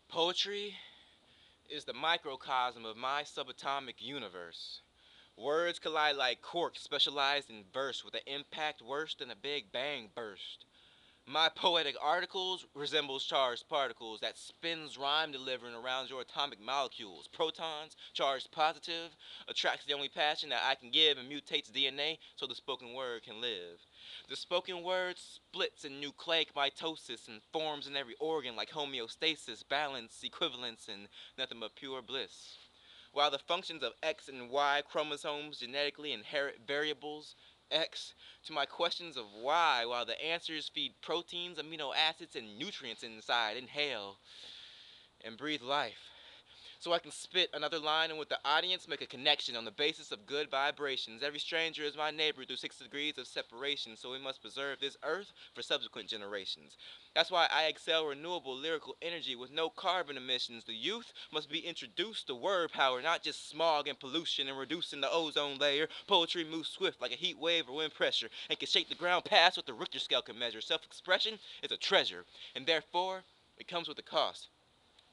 Poetry is the microcosm of my subatomic universe. Words collide like corks specialized in verse with an impact worse than a Big Bang burst. My poetic articles resembles charged particles that spins rhyme delivering around your atomic molecules. Protons, charged positive, attracts the only passion that I can give and mutates DNA so the spoken word can live. The spoken word splits in nucleic mitosis and forms in every organ like homeostasis, balance, equivalence, and nothing but pure bliss. While the functions of X and Y chromosomes genetically inherit variables X to my questions of why, while the answers feed proteins, amino acids, and nutrients inside, inhale and breathe life. So I can spit another line and with the audience make a connection on the basis of good vibrations. Every stranger is my neighbor through 6 degrees of separation, so we must preserve this earth for subsequent generations. That's why I excel renewable lyrical energy with no carbon emissions. The youth must be introduced to word power, not just smog and pollution and reducing the ozone layer. Poetry moves swift like a heat wave or wind pressure and can shake the ground past what the Richter scale can measure. Self-expression is a treasure, and therefore it comes with a cost.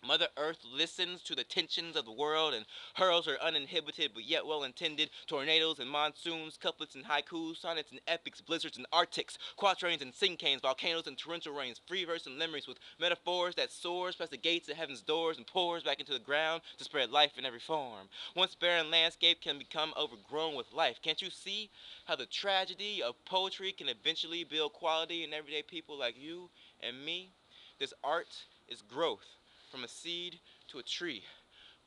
Mother Earth listens to the tensions of the world and hurls her uninhibited but yet well intended tornadoes and monsoons, couplets and haikus, sonnets and epics, blizzards and arctics, quatrains and cinquains, volcanoes and torrential rains, free verse and limericks with metaphors that soars past the gates of heaven's doors and pours back into the ground to spread life in every form. Once barren landscape can become overgrown with life. Can't you see how the tragedy of poetry can eventually build quality in everyday people like you and me? This art is growth from a seed to a tree.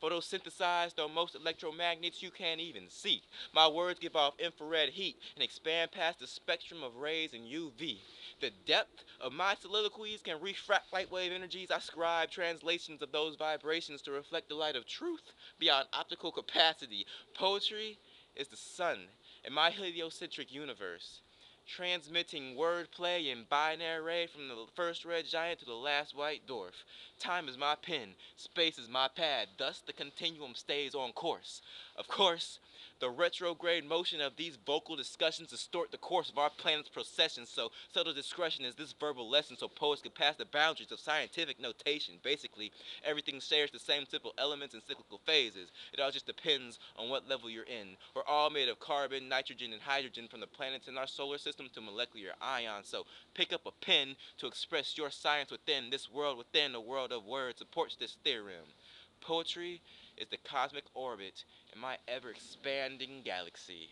Photosynthesized on most electromagnets you can't even see. My words give off infrared heat and expand past the spectrum of rays and UV. The depth of my soliloquies can refract light wave energies. I scribe translations of those vibrations to reflect the light of truth beyond optical capacity. Poetry is the sun in my heliocentric universe, transmitting wordplay in binary from the first red giant to the last white dwarf. Time is my pen, space is my pad, thus the continuum stays on course. Of course, the retrograde motion of these vocal discussions distort the course of our planet's procession, so subtle discretion is this verbal lesson so poets can pass the boundaries of scientific notation. Basically, everything shares the same simple elements and cyclical phases. It all just depends on what level you're in. We're all made of carbon, nitrogen, and hydrogen from the planets in our solar system to molecular ions, so pick up a pen to express your science within this world, within a world of words supports this theorem. Poetry is the cosmic orbit in my ever-expanding galaxy.